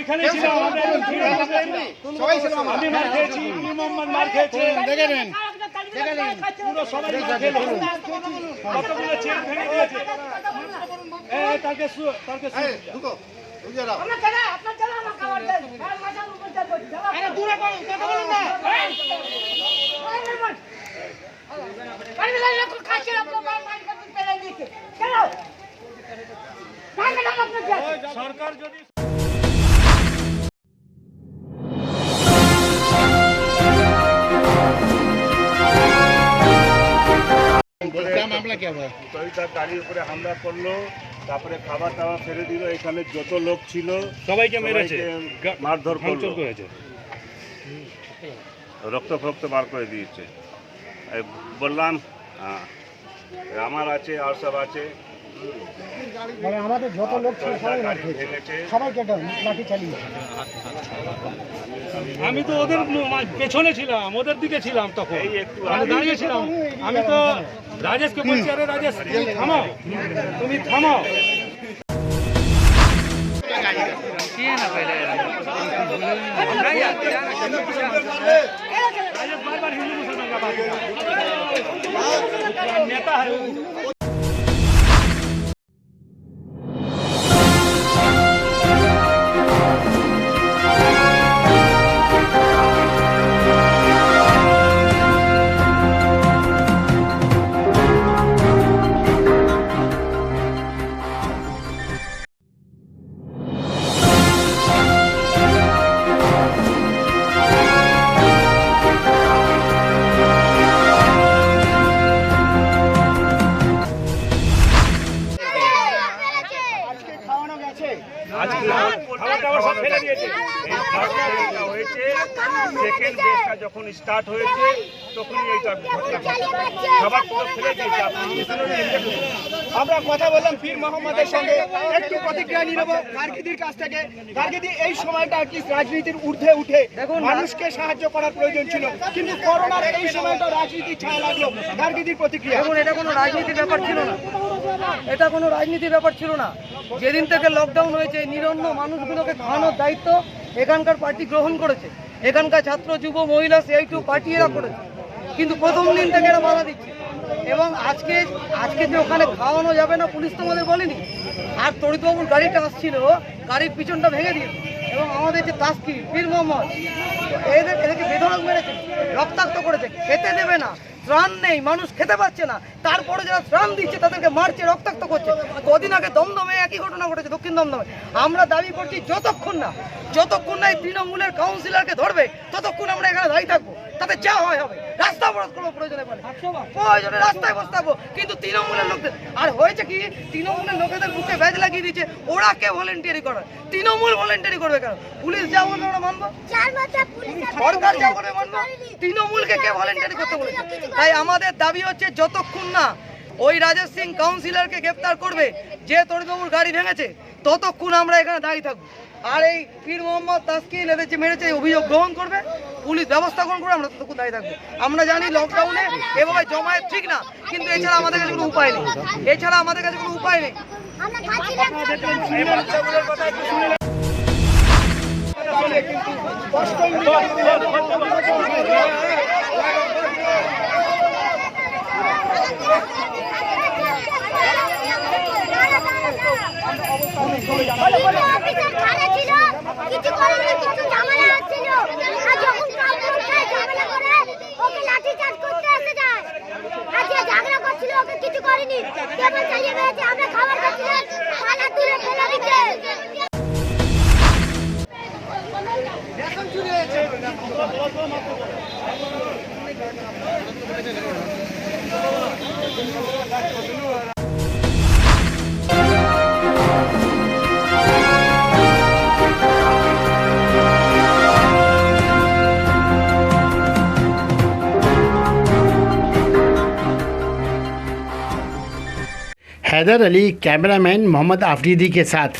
ওইখানেই ছিল আমাদের সবাই ছিল আমি মার খেয়েছি মোহাম্মদ মার খেয়েছে দেখে নেন পুরো সবাই মার খেলো কতগুলো চেয়ার ভেঙে দিয়েছে তাকে ঢুকো আমরা কেন আপনার চলো আমার খাবার দেন আর মাথার উপর চাপ করছি আরে দূরে কথা বলুন না আরে লোক খাচ্ছে আপনার মার কাছে পেলে দিয়েছে কেন সরকার যদি গাড়ির উপরে হামলা করলো, তারপরে খাবার টাবার ফেলে দিল, এখানে যত লোক ছিল সবাইকে মেরেছে, মারধর করেছে, রক্ত ফক্ত বার করে দিয়েছে। বললাম আমার আছে আর সব আছে, মানে আমাদের যত লোক ছিল সবাইকে লাঠি চালিয়েছে। আমি তো ওদের পেছনে ছিলাম, ওদের দিকে ছিলাম, তখন আমি দাঁড়িয়েছিলাম। আমি তো রাজেশকে বলছি, আরে রাজেশ তুমি থামাও, তুমি থামাও। राजेश बार बार हिंदू मुसलमान का बात नेता है। যখন স্টার্ট হয়েছে তখনই এইটা আমরা কথা বললাম পীর মোহাম্মদের সঙ্গে, একটু প্রতিক্রিয়া নিয়ে নেব গার্গীদের কাছ থেকে। গার্গীদি, এই সময়টা কি রাজনীতির ঊর্ধ্বে উঠে মানুষকে সাহায্য করার প্রয়োজন ছিল, কিন্তু করোনার এই সময়টা রাজনীতির ছায়া লাগলো, গার্গীদির প্রতিক্রিয়া? এখন এটা কোনো রাজনীতির ব্যাপার ছিল না, এটা কোনো রাজনীতির ব্যাপার ছিল না। যেদিন থেকে লকডাউন হয়েছে, নিরন্ন মানুষগুলোকে খাওয়ানোর দায়িত্ব এখানকার পার্টি গ্রহণ করেছে, এখানকার ছাত্র যুব মহিলা সিআইটিউ পার্টি এরা করেছে, কিন্তু প্রথম দিন থেকে এরা বাধা দিচ্ছে। এবং আজকে যে ওখানে খাওয়ানো যাবে না, পুলিশ তো আমাদের বলেনি। আর তরিতবাবুর গাড়িটা আসছিল, গাড়ির পিছনটা ভেঙে দিয়েছে, এবং আমাদের যে তাস্কির পীর মোহাম্মদ এদেরকে বেধড়ক মেরেছে, রক্তাক্ত করেছে, খেতে দেবে না, ত্রাণ নেই, মানুষ খেতে পাচ্ছে না, তারপরে যারা ত্রাণ দিচ্ছে তাদেরকে মারছে, রক্তাক্ত করছে। কদিন আগে দমদমে একই ঘটনা ঘটেছে, দক্ষিণ দমদমে। আমরা দাবি করছি যতক্ষণ না এই তৃণমূলের কাউন্সিলরকে ধরবে ততক্ষণ আমরা এখানে দাঁড়িয়ে থাকবো, তাতে যা হয় হবে। রাস্তা অবরোধ করবো প্রয়োজনে, রাস্তায় বসতে থাকবো, কিন্তু তৃণমূলের লোকদের আর হয়েছে কি, তৃণমূলের লোকেদের বুকে ব্যাজ লাগিয়ে দিচ্ছে। ওরা কে ভলেন্টিয়ারি করে? তৃণমূল ভলেন্টিয়ারি করবে কেন? পুলিশ যা বলবে ওরা মানবো, সরকার যা বলবে মানবো, তৃণমূলকে কে ভলেন্টিয়ারি করতে বলেছে? তাই আমাদের দাবি হচ্ছে যতক্ষণ না ওই রাজেশ সিং কাউন্সিলরকে গ্রেপ্তার করবে যে তরিতবাবুর গাড়ি ভেঙেছে, ততক্ষণ আমরা এখানে দাঁড়িয়ে থাকবো। আর এই পীর মোহাম্মদ তাসকিন এদের যে মেরেছে অভিযোগ গ্রহণ করবে, পুলিশ ব্যবস্থা গ্রহণ করবে, আমরা ততক্ষণ দাঁড়িয়ে থাকবো। আমরা জানি লকডাউনে এভাবে জমায়েত ঠিক না, কিন্তু এছাড়া আমাদের কাছে কোনো উপায় নেই, কিছু করেনি, কেবল চালিয়ে গেছে। আমরা খাবার খাচ্ছিলাম, পালা দূরে ফেলে দিচ্ছে। এখন শুরু হয়েছে। हैदर अली कैमरामैन मोहम्मद आफरीदी के साथ।